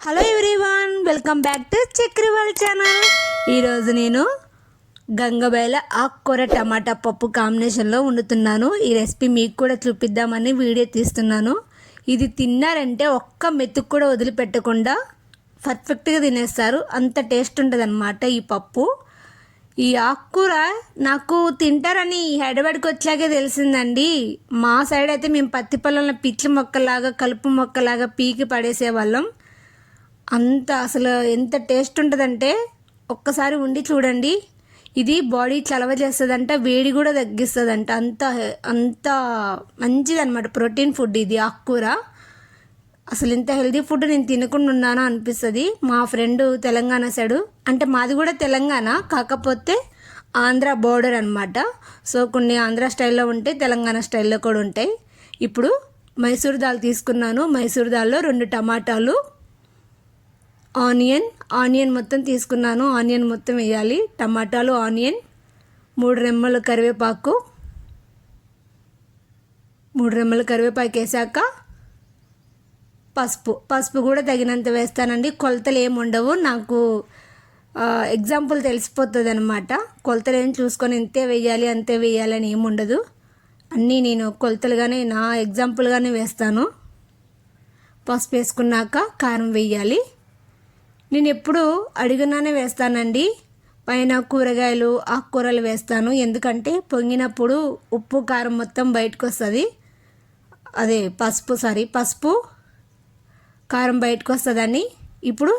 Hello everyone, welcome back to Chakraval channel. ఈరోజు నేను గంగబయల ఆకుకూర టమాటా పప్పు కాంబినేషన్లో వండుతున్నాను. ఈ రెసిపీ మీకు కూడా చూపిద్దామని వీడియో తీస్తున్నాను. ఇది తిన్నారంటే ఒక్క మెతుకు కూడా వదిలిపెట్టకుండా పర్ఫెక్ట్గా తినేస్తారు, అంత టేస్ట్ ఉంటుంది అన్నమాట ఈ పప్పు. ఈ ఆకుకూర నాకు తింటారని హైదరాబాద్కి వచ్చాకే తెలిసిందండి. మా సైడ్ అయితే మేము పత్తి పొలంలో పిచ్చి మొక్కలాగా కలుపు మొక్కలాగా పీకి పడేసేవాళ్ళం. అంత అసలు ఎంత టేస్ట్ ఉంటుందంటే ఒక్కసారి ఉండి చూడండి. ఇది బాడీ చలవ చేస్తుందంట, వేడి కూడా తగ్గిస్తుందంట. అంత అంత మంచిదన్నమాట, ప్రోటీన్ ఫుడ్ ఇది ఆకుకూర. అసలు ఇంత హెల్తీ ఫుడ్ నేను తినకుండా ఉన్నాను అనిపిస్తుంది. మా ఫ్రెండ్ తెలంగాణ సైడు, అంటే మాది కూడా తెలంగాణ, కాకపోతే ఆంధ్ర బోర్డర్ అనమాట. సో కొన్ని ఆంధ్ర స్టైల్లో ఉంటాయి, తెలంగాణ స్టైల్లో కూడా ఉంటాయి. ఇప్పుడు మైసూర్ దాల్ తీసుకున్నాను. మైసూర్ దాల్లో 2 టమాటాలు, ఆనియన్ మొత్తం తీసుకున్నాను. ఆనియన్ మొత్తం వేయాలి. టమాటాలు, ఆనియన్, 3 రెమ్మలు కరివేపాకు. 3 రెమ్మలు కరివేపాకు వేసాక పసుపు కూడా తగినంత వేస్తానండి. కొలతలు ఏమి ఉండవు, నాకు ఎగ్జాంపుల్ తెలిసిపోతుంది అనమాట. కొలతలు ఏం చూసుకొని ఇంతే వేయాలి అంతే వేయాలి అని ఏమి ఉండదు. అన్నీ నేను కొలతలుగానే నా ఎగ్జాంపుల్గానే వేస్తాను. పసుపు వేసుకున్నాక కారం వేయాలి. నేను ఎప్పుడు అడిగినానే వేస్తానండి. పైన కూరగాయలు ఆకుకూరలు వేస్తాను, ఎందుకంటే పొంగినప్పుడు ఉప్పు కారం మొత్తం బయటకు వస్తుంది. అదే పసుపు కారం బయటకు వస్తుందని. ఇప్పుడు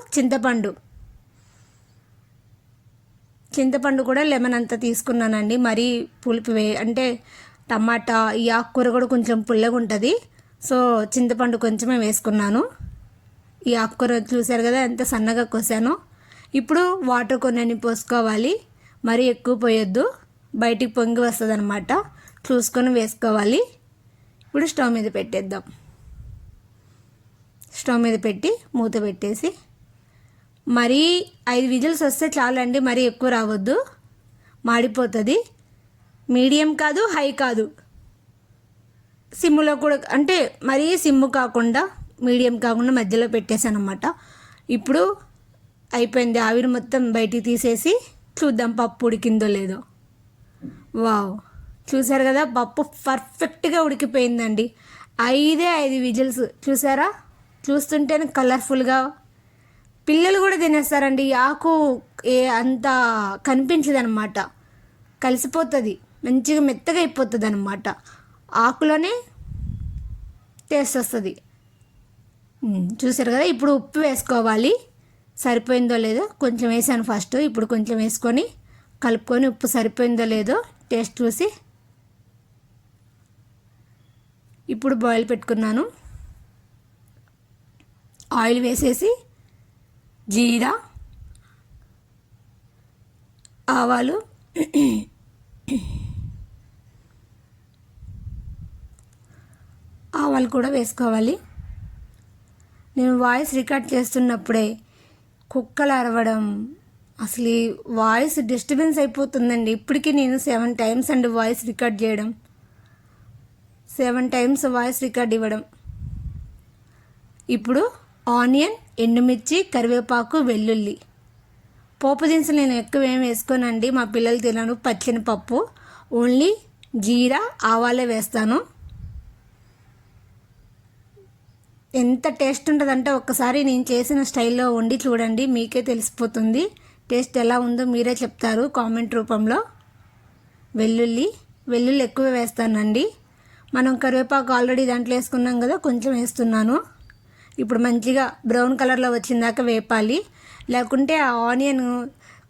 చింతపండు కూడా లెమన్ అంతా తీసుకున్నానండి. మరీ పులుపు అంటే టమాటా ఈ ఆకుకూర కూడా కొంచెం పుల్లగా ఉంటుంది, సో చింతపండు కొంచెమే వేసుకున్నాను. ఈ ఆకుకూర చూసారు కదా ఎంత సన్నగా కోసానో. ఇప్పుడు వాటర్ కొన్ని పోసుకోవాలి, మరీ ఎక్కువ పోయొద్దు, బయటికి పొంగి వస్తుంది అనమాట. చూసుకొని వేసుకోవాలి. ఇప్పుడు స్టవ్ మీద పెట్టేద్దాం. స్టవ్ మీద పెట్టి మూత పెట్టేసి మరీ 5 విజిల్స్ వస్తే చాలండి, మరీ ఎక్కువ రావద్దు, మాడిపోతుంది. మీడియం కాదు, హై కాదు, సిమ్ములో కూడా, అంటే మరీ సిమ్ము కాకుండా మీడియం కాకుండా మధ్యలో పెట్టేసాను అనమాట. ఇప్పుడు అయిపోయింది. ఆవిరి మొత్తం బయటికి తీసేసి చూద్దాం పప్పు ఉడికిందో లేదో. వావ్, చూసారు కదా పప్పు పర్ఫెక్ట్గా ఉడికిపోయిందండి. 5 విజిల్స్ చూసారా, చూస్తుంటేనే కలర్ఫుల్గా. పిల్లలు కూడా తినేస్తారండి. ఆకు అంత కనిపించదు అనమాట, కలిసిపోతుంది, మంచిగా మెత్తగా అయిపోతుంది అనమాట. ఆకులోనే టేస్ట్ వస్తుంది. చూసారు కదా. ఇప్పుడు ఉప్పు వేసుకోవాలి, సరిపోయిందో లేదో. కొంచెం వేసాను ఫస్ట్, ఇప్పుడు కొంచెం వేసుకొని కలుపుకొని ఉప్పు సరిపోయిందో లేదో టేస్ట్ చూసి ఇప్పుడు బాయిల్ పెట్టుకున్నాను. ఆయిల్ వేసేసి జీరా, ఆవాలు, కూడా వేసుకోవాలి. నేను వాయిస్ రికార్డ్ చేస్తున్నప్పుడే కుక్కలు అరవడం, అసలు ఈ వాయిస్ డిస్టర్బెన్స్ అయిపోతుందండి. ఇప్పటికీ నేను 7 టైమ్స్ అండి వాయిస్ రికార్డ్ చేయడం, 7 టైమ్స్ వాయిస్ రికార్డ్ ఇవ్వడం. ఇప్పుడు ఆనియన్, ఎండుమిర్చి, కరివేపాకు, వెల్లుల్లి, పోపు దినుసులు నేను ఎక్కువ ఏం వేసుకోనండి, మా పిల్లలు తినను పచ్చని పప్పు. ఓన్లీ జీరా, ఆవాలే వేస్తాను. ఎంత టేస్ట్ ఉంటుందంటే ఒక్కసారి నేను చేసిన స్టైల్లో వండి చూడండి, మీకే తెలిసిపోతుంది. టేస్ట్ ఎలా ఉందో మీరే చెప్తారు కామెంట్ రూపంలో. వెల్లుల్లి ఎక్కువ వేస్తానండి. మనం కరివేపాకు ఆల్రెడీ దాంట్లో వేసుకున్నాం కదా, కొంచెం వేస్తున్నాను. ఇప్పుడు మంచిగా బ్రౌన్ కలర్లో వచ్చిందాక వేపాలి, లేకుంటే ఆ ఆనియన్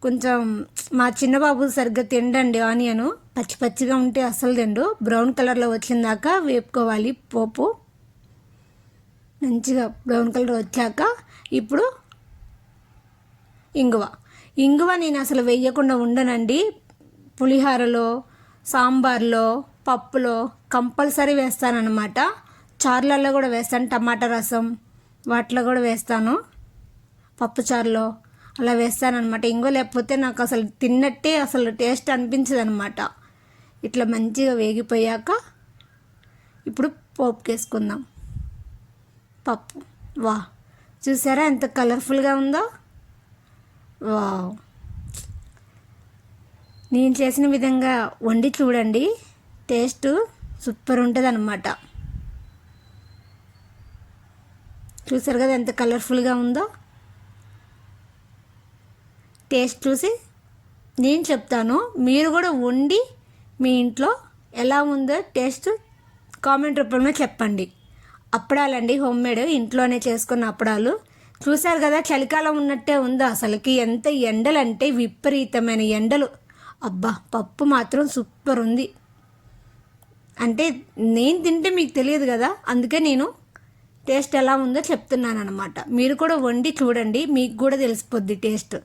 కొంచెం, మా చిన్నబాబు సరిగ్గా తిండండి ఆనియను, పచ్చిగా ఉంటే అస్సలు తిండు. బ్రౌన్ కలర్లో వచ్చిందాక వేపుకోవాలి పోపు. మంచిగా బ్రౌన్ కలర్ వచ్చాక ఇప్పుడు ఇంగువ నేను అసలు వేయకుండా ఉండనండి. పులిహోరలో, సాంబార్లో, పప్పులో కంపల్సరీ వేస్తానన్నమాట. చారులలో కూడా వేస్తాను, టమాటా రసం వాటిలో కూడా వేస్తాను, పప్పు చారులో అలా వేస్తానన్నమాట. ఇంగువ లేకపోతే నాకు అసలు తిన్నట్టే అసలు టేస్ట్ అనిపించదు అనమాట. ఇట్లా మంచిగా వేగిపోయాక ఇప్పుడు పోపుకేసుకుందాం. పప్పు వా చూసారా ఎంత కలర్ఫుల్గా ఉందో. వావ్, నేను చేసిన విధంగా వండి చూడండి, టేస్ట్ సూపర్ ఉంటుంది అన్నమాట. చూసారు కదా ఎంత కలర్ఫుల్గా ఉందో. టేస్ట్ చూసి నేను చెప్తాను, మీరు కూడా వండి మీ ఇంట్లో ఎలా ఉందో టేస్ట్ కామెంట్ రూపంలో చెప్పండి. అప్పడాలండి, హోమ్మేడ్ ఇంట్లోనే చేసుకున్న అప్పడాలు. చూసారు కదా చలికాలం ఉన్నట్టే ఉందో అసలుకి. ఎంత ఎండలు అంటే విపరీతమైన ఎండలు. అబ్బా, పప్పు మాత్రం సూపర్ ఉంది. అంటే నేను తింటే మీకు తెలియదు కదా, అందుకే నేను టేస్ట్ ఎలా ఉందో చెప్తున్నాను అనమాట. మీరు కూడా వండి చూడండి, మీకు కూడా తెలిసిపోద్ది టేస్ట్.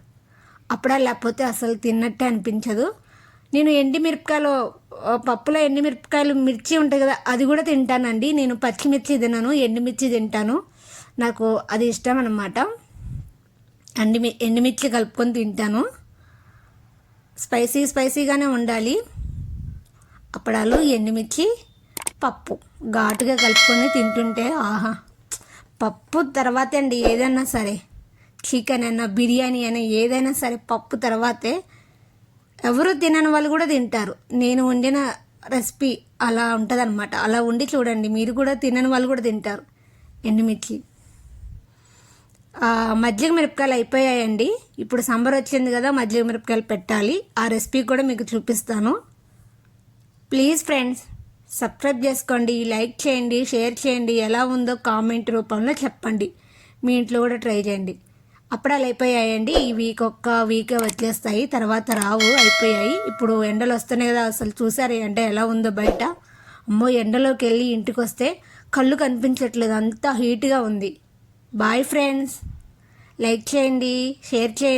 అప్పుడా లేకపోతే అసలు తిన్నట్టే అనిపించదు. నేను ఎండిమిరపకాయలు, పప్పులో ఎండిమిరపకాయలు మిర్చి ఉంటాయి కదా, అది కూడా తింటానండి. నేను పచ్చిమిర్చి తినను, ఎండుమిర్చి తింటాను. నాకు అది ఇష్టం అన్నమాట. ఎండుమిర్చి కలుపుకొని తింటాను. స్పైసీగానే ఉండాలి. అప్పడాలు, ఎండుమిర్చి, పప్పు ఘాటుగా కలుపుకొని తింటుంటే ఆహా. పప్పు తర్వాతే అండి ఏదైనా సరే, చికెన్ అయినా బిర్యానీ అయినా ఏదైనా సరే పప్పు తర్వాతే. ఎవరు తినని వాళ్ళు కూడా తింటారు. నేను వండిన రెసిపీ అలా ఉంటుంది అనమాట. అలా వండి చూడండి, మీరు కూడా తినని వాళ్ళు కూడా తింటారు. ఎండుమిర్చి, మజ్జిగ మిరపకాయలు అయిపోయాయండి. ఇప్పుడు సమ్మర్ వచ్చింది కదా, మజ్జిగ మిరపకాయలు పెట్టాలి. ఆ రెసిపీ కూడా మీకు చూపిస్తాను. ప్లీజ్ ఫ్రెండ్స్, సబ్స్క్రైబ్ చేసుకోండి, లైక్ చేయండి, షేర్ చేయండి. ఎలా ఉందో కామెంట్ రూపంలో చెప్పండి. మీ ఇంట్లో కూడా ట్రై చేయండి. అప్పడాలు అయిపోయాయండి. ఈ ఒక్క వీకే వచ్చేస్తాయి, తర్వాత రావు, అయిపోయాయి. ఇప్పుడు ఎండలు వస్తున్నాయి కదా, అసలు చూసారు ఎండ ఎలా ఉందో బయట. అమ్మో, ఎండలోకి వెళ్ళి ఇంటికి వస్తే కళ్ళు కనిపించట్లేదు, అంతా హీట్గా ఉంది. బాయ్ ఫ్రెండ్స్, లైక్ చేయండి, షేర్ చేయండి.